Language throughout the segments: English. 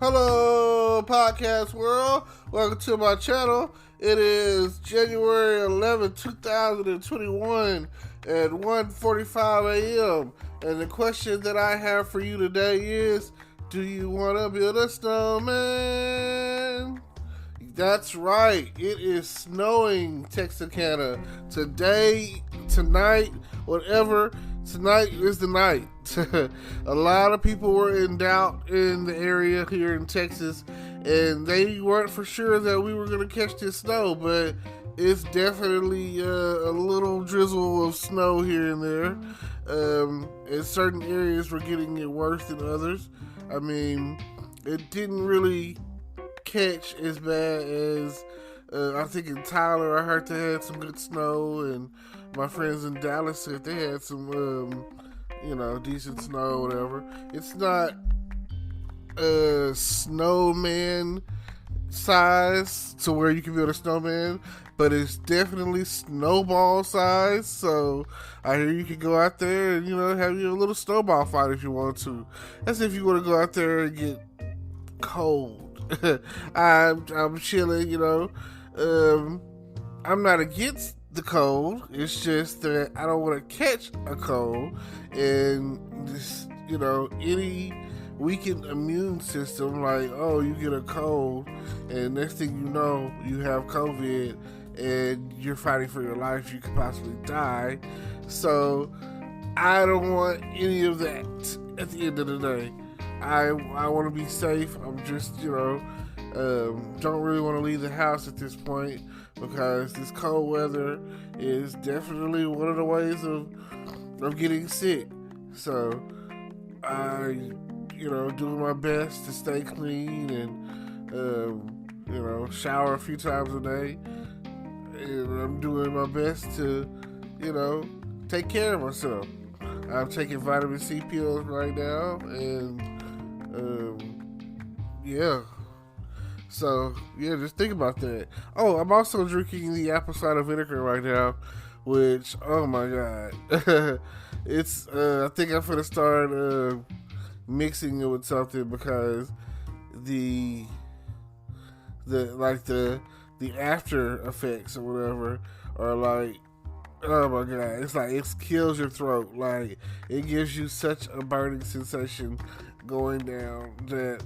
Hello, podcast world. Welcome to my channel. It is January 11th, 2021 at 1:45 a.m. And the question that I have for you today is, do you want to build a snowman? That's right. It is snowing Texarkana today, tonight, whatever. Tonight is the night. A lot of people were in doubt in the area here in Texas, and they weren't for sure that we were going to catch this snow, but it's definitely a little drizzle of snow here and there. In certain areas, we're getting it worse than others. I mean, it didn't really catch as bad as I think in Tyler. I heard they had some good snow, and my friends in Dallas said they had some decent snow or whatever. It's not snowman size to where you can build a snowman, but it's definitely snowball size. So I hear you can go out there and have your little snowball fight if you want to. That's if you want to go out there and get cold. I'm chilling, I'm not against the cold. It's just that I don't want to catch a cold, and just any weakened immune system, like, oh, you get a cold and next thing you know you have COVID and you're fighting for your life, you could possibly die. So I don't want any of that at the end of the day. I want to be safe. I'm just don't really want to leave the house at this point, because this cold weather is definitely one of the ways of getting sick. So I doing my best to stay clean and shower a few times a day, and I'm doing my best to take care of myself. I'm taking vitamin C pills right now, and so just think about that. Oh, I'm also drinking the apple cider vinegar right now, which, oh my god, it's I think I'm gonna start mixing it with something, because the after effects or whatever are like, oh my god, it's like it kills your throat. Like, it gives you such a burning sensation going down that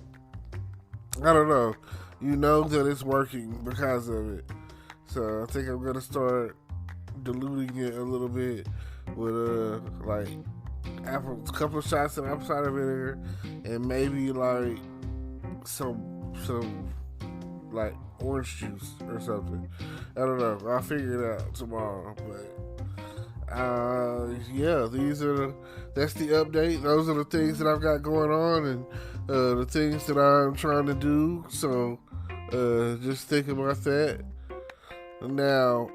I don't know. That it's working because of it. So I think I'm gonna start diluting it a little bit with a couple of shots of apple cider vinegar, and maybe like some like orange juice or something. I don't know. I'll figure it out tomorrow. But that's the update. Those are the things that I've got going on, and the things that I'm trying to do. So just think about that. Now,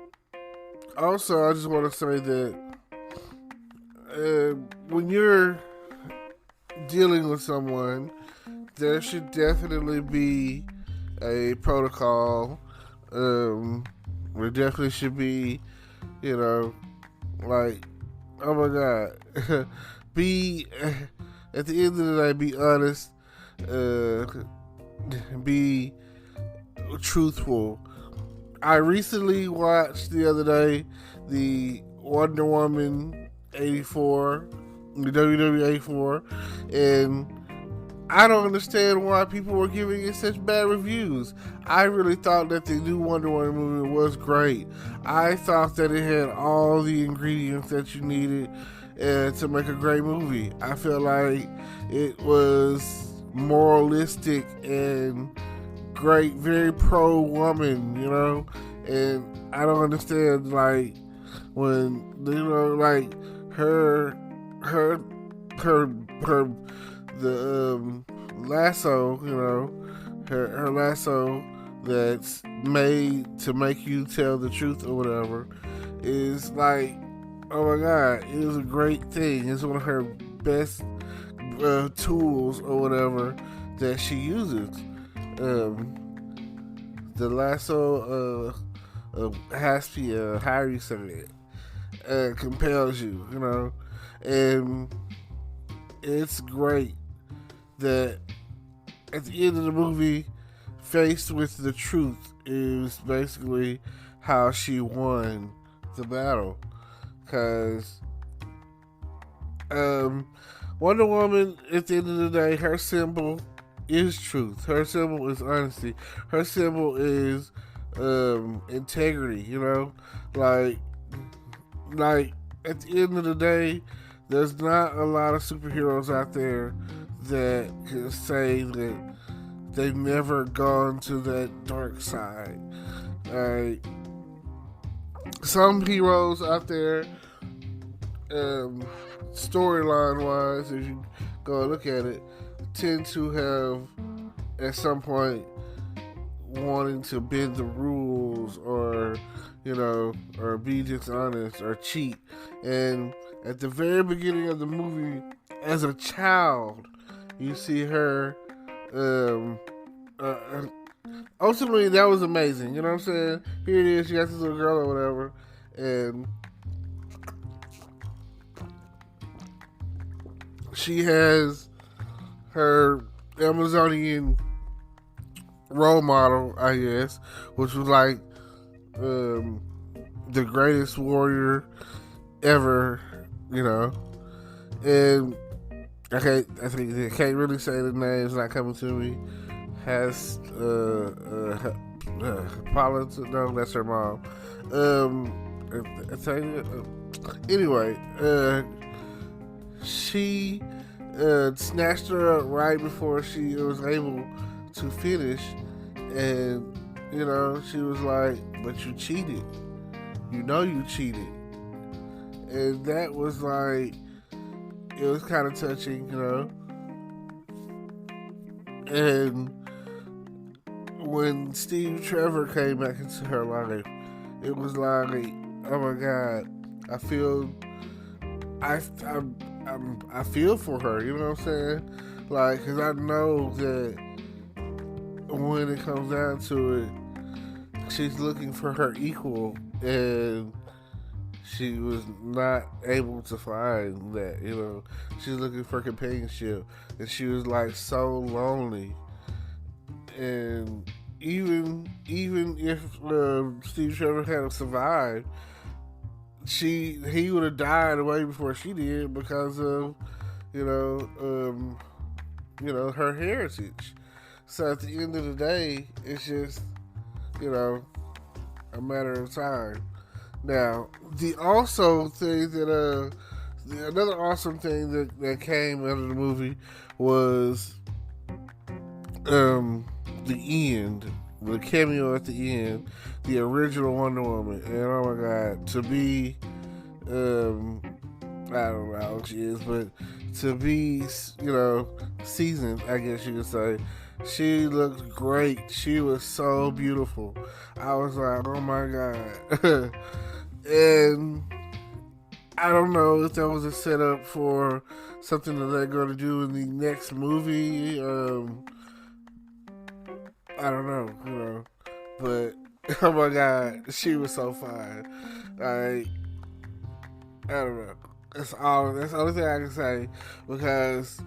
also, I just want to say that when you're dealing with someone, there should definitely be a protocol. There definitely should be, like, oh my god, be at the end of the day, be honest, be truthful. I recently watched the other day the Wonder Woman 84, the WW84, and I don't understand why people were giving it such bad reviews. I really thought that the new Wonder Woman movie was great. I thought that it had all the ingredients that you needed to make a great movie. I feel like it was moralistic and great, very pro-woman, and I don't understand, like, when, like, the lasso, her lasso that's made to make you tell the truth or whatever, is like, oh my god, it was a great thing. It's one of her best tools or whatever that she uses. The lasso Haspia, how you say it, compels you, and it's great that at the end of the movie, faced with the truth is basically how she won the battle. Because Wonder Woman, at the end of the day, her symbol is truth. Her symbol is honesty. Her symbol is integrity. You know, like at the end of the day, there's not a lot of superheroes out there that can say that they've never gone to that dark side. Some heroes out there, storyline wise, if you go look at it, tend to have at some point wanting to bend the rules, or or be dishonest or cheat. And at the very beginning of the movie, as a child, you see her. Ultimately, that was amazing. You know what I'm saying? Here it is. She got this little girl or whatever, and she has her Amazonian role model, I guess, which was like the greatest warrior ever. And I can't really say the name's not coming to me. Has Paula, no, that's her mom. Anyway, she snatched her up right before she was able to finish, and she was like, "But you cheated. You cheated," and that was like, it was kind of touching, And when Steve Trevor came back into her life, it was like, oh my God, I feel for her. You know what I'm saying? Like, because I know that when it comes down to it, she's looking for her equal, and she was not able to find that. She's looking for companionship, and she was like so lonely. And even if Steve Trevor had survived, he would have died way before she did, because of her heritage. So at the end of the day, it's just a matter of time. Now, another awesome thing that came out of the movie was the end, the cameo at the end, the original Wonder Woman. And oh my God, to be I don't know how old she is, but to be seasoned, I guess you could say, she looked great. She was so beautiful. I was like, oh my God. And I don't know if that was a setup for something that they're going to do in the next movie. I don't know, but oh my God, she was so fine. I don't know. That's the only thing I can say, because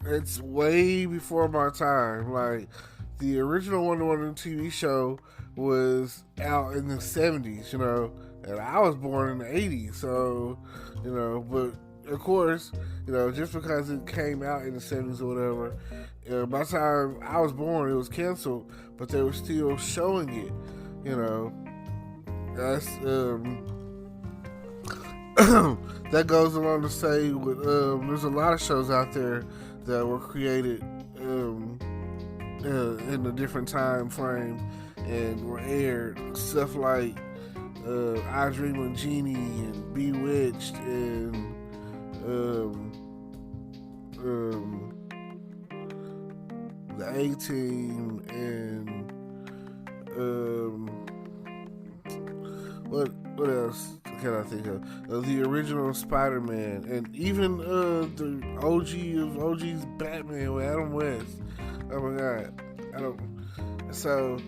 it's way before my time. Like, the original Wonder Woman TV show was out in the 70s, and I was born in the 80s, so, but of course, just because it came out in the 70s or whatever, by the time I was born, it was canceled, but they were still showing it, That's, that goes along to say, with, there's a lot of shows out there that were created in a different time frame and were aired. Stuff like I Dream of Jeannie and Bewitched and the A-Team and what else can I think of? The original Spider-Man, and even the OG of OG's Batman with Adam West. Oh my God, So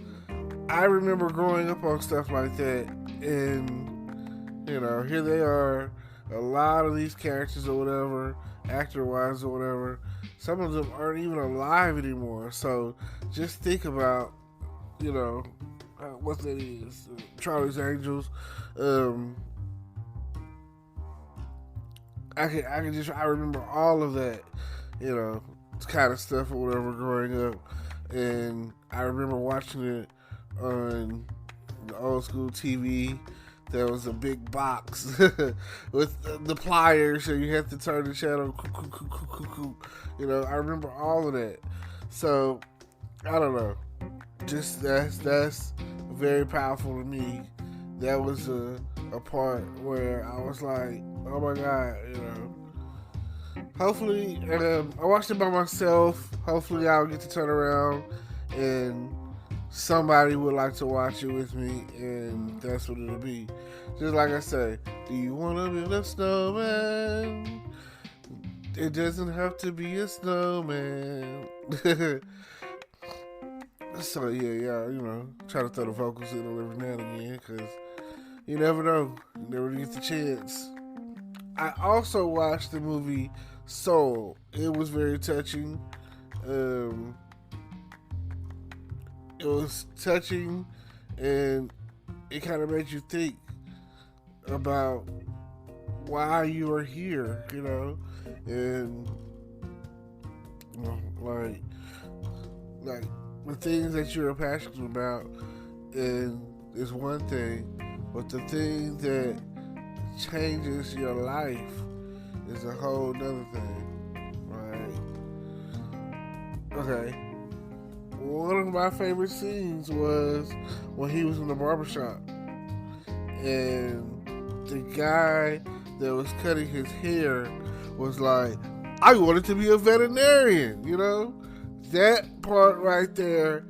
I remember growing up on stuff like that, and here they are a lot of these characters or whatever, actor-wise or whatever, some of them aren't even alive anymore. So just think about, what that is. Charlie's Angels. I remember all of that, kind of stuff or whatever growing up. And I remember watching it on the old school TV. There was a big box with the pliers, so you had to turn the channel. I remember all of that. So I don't know. Just that's very powerful to me. That was a part where I was like, oh my God, Hopefully, I watched it by myself. Hopefully, I'll get to turn around and somebody would like to watch it with me, and that's what it'll be. Just like I say, do you want to build a snowman? It doesn't have to be a snowman. So yeah, try to throw the vocals in every now and again, because you never know. You never get the chance. I also watched the movie Soul. It was very touching. It was touching, and it kind of made you think about why you are here, and like the things that you're passionate about, and is one thing, but the thing that changes your life is a whole nother thing, right? Okay. One of my favorite scenes was when he was in the barbershop and the guy that was cutting his hair was like, I wanted to be a veterinarian, That part right there,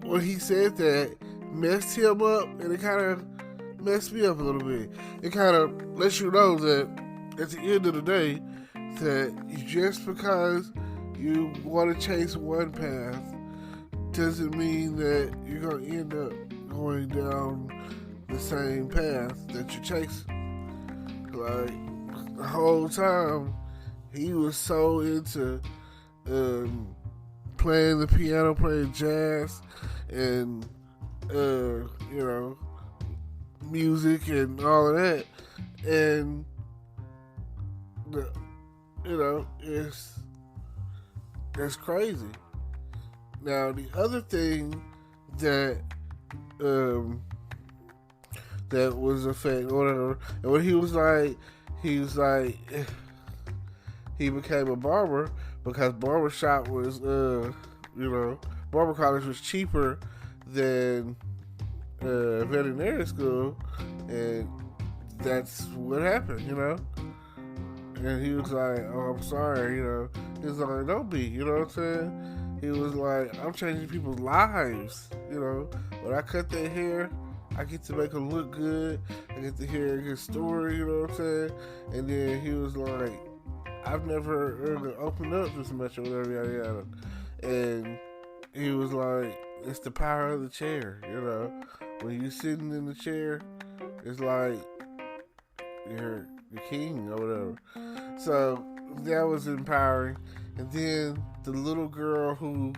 when he said that, messed him up, and it kind of messed me up a little bit. It kind of lets you know that at the end of the day, that just because you want to chase one path doesn't mean that you're going to end up going down the same path that you're chasing. Like, the whole time, he was so into playing the piano, playing jazz, and, music and all of that. And, it's crazy. Now, the other thing that was a fact, whatever, and when he became a barber because barbershop was, barber college was cheaper than veterinary school, and that's what happened, And he was like, oh, I'm sorry, He was like, don't be, you know what I'm saying? He was like, I'm changing people's lives, When I cut their hair, I get to make them look good. I get to hear a good story, you know what I'm saying? And then he was like, I've never heard it open up this much or whatever, yada, yada. And he was like, it's the power of the chair, When you're sitting in the chair, it's like you're the king or whatever. So that was empowering. And then the little girl who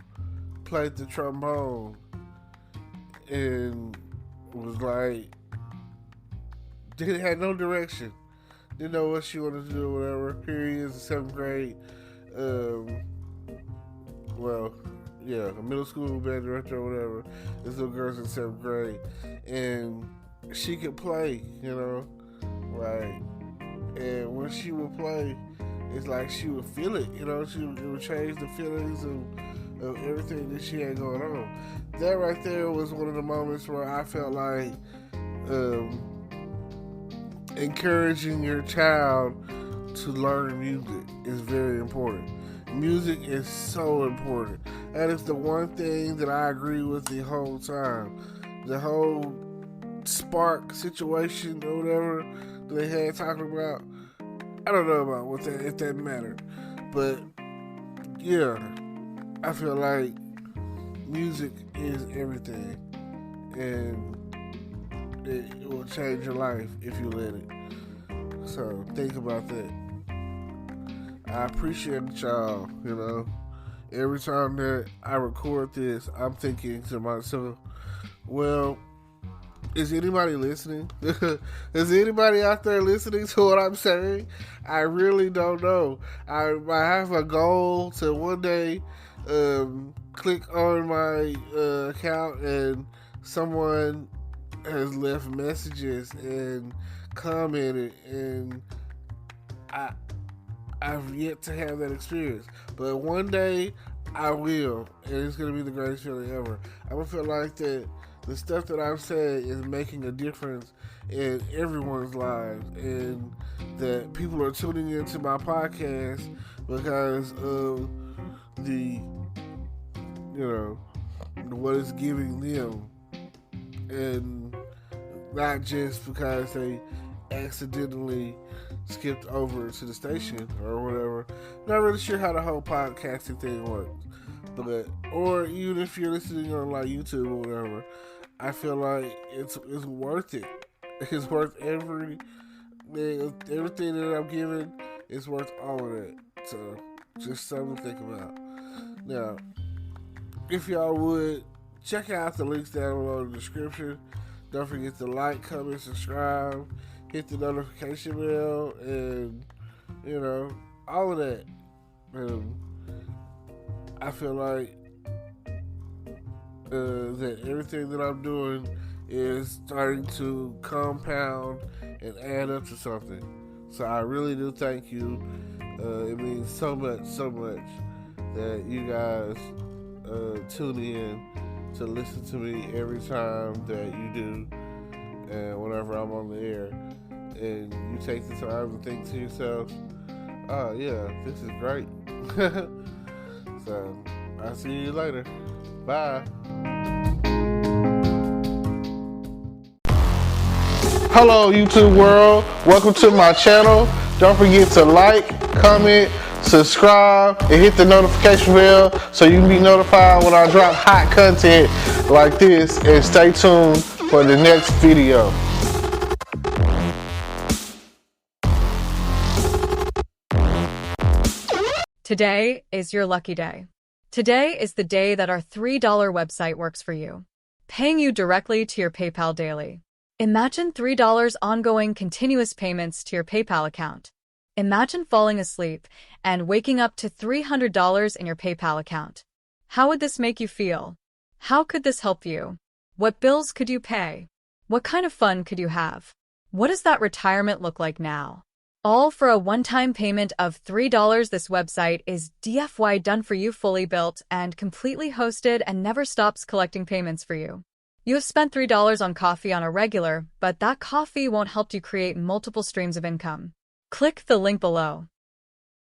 played the trombone and was like, had no direction, didn't know what she wanted to do or whatever. Here he is in 7th grade. A middle school band director or whatever. This little girl's in 7th grade, and she could play, right? And when she would play, it's like she would feel it, it would change the feelings of everything that she had going on. That right there was one of the moments where I felt like encouraging your child to learn music is very important. Music is so important. That is the one thing that I agree with the whole time. The whole spark situation or whatever that they had talking about, I don't know about what that, if that mattered. But yeah, I feel like music is everything, and it will change your life if you let it. So think about that. I appreciate y'all, Every time that I record this, I'm thinking to myself, well, is anybody listening? Is anybody out there listening to what I'm saying? I really don't know. I have a goal to one day click on my account and someone has left messages and commented, and I've yet to have that experience. But one day I will, and it's going to be the greatest feeling ever. I'm going to feel like that the stuff that I'm saying is making a difference in everyone's lives, and that people are tuning into my podcast because of the, what it's giving them, and not just because they accidentally skipped over to the station or whatever. Not really sure how the whole podcasting thing works, but or even if you're listening on like YouTube or whatever, I feel like it's worth it. It's worth everything that I'm giving. It's worth all of that. So just something to think about. Now, if y'all would check out the links down below in the description. Don't forget to like, comment, subscribe, hit the notification bell, and all of that. I feel like that everything that I'm doing is starting to compound and add up to something. So I really do thank you. It means so much that you guys tune in to listen to me every time that you do, and whenever I'm on the air, and you take the time to think to yourself, oh yeah, this is great. So I'll see you later. Bye. Hello YouTube world, welcome to my channel. Don't forget to like, comment, subscribe, and hit the notification bell so you can be notified when I drop hot content like this, and stay tuned for the next video. Today is your lucky day. Today is the day that our $3 website works for you, paying you directly to your PayPal daily. Imagine $3 ongoing continuous payments to your PayPal account. Imagine falling asleep and waking up to $300 in your PayPal account. How would this make you feel? How could this help you? What bills could you pay? What kind of fun could you have? What does that retirement look like now? All for a one-time payment of $3. This website is DFY done for you, fully built and completely hosted, and never stops collecting payments for you. You have spent $3 on coffee on a regular, but that coffee won't help you create multiple streams of income. Click the link below.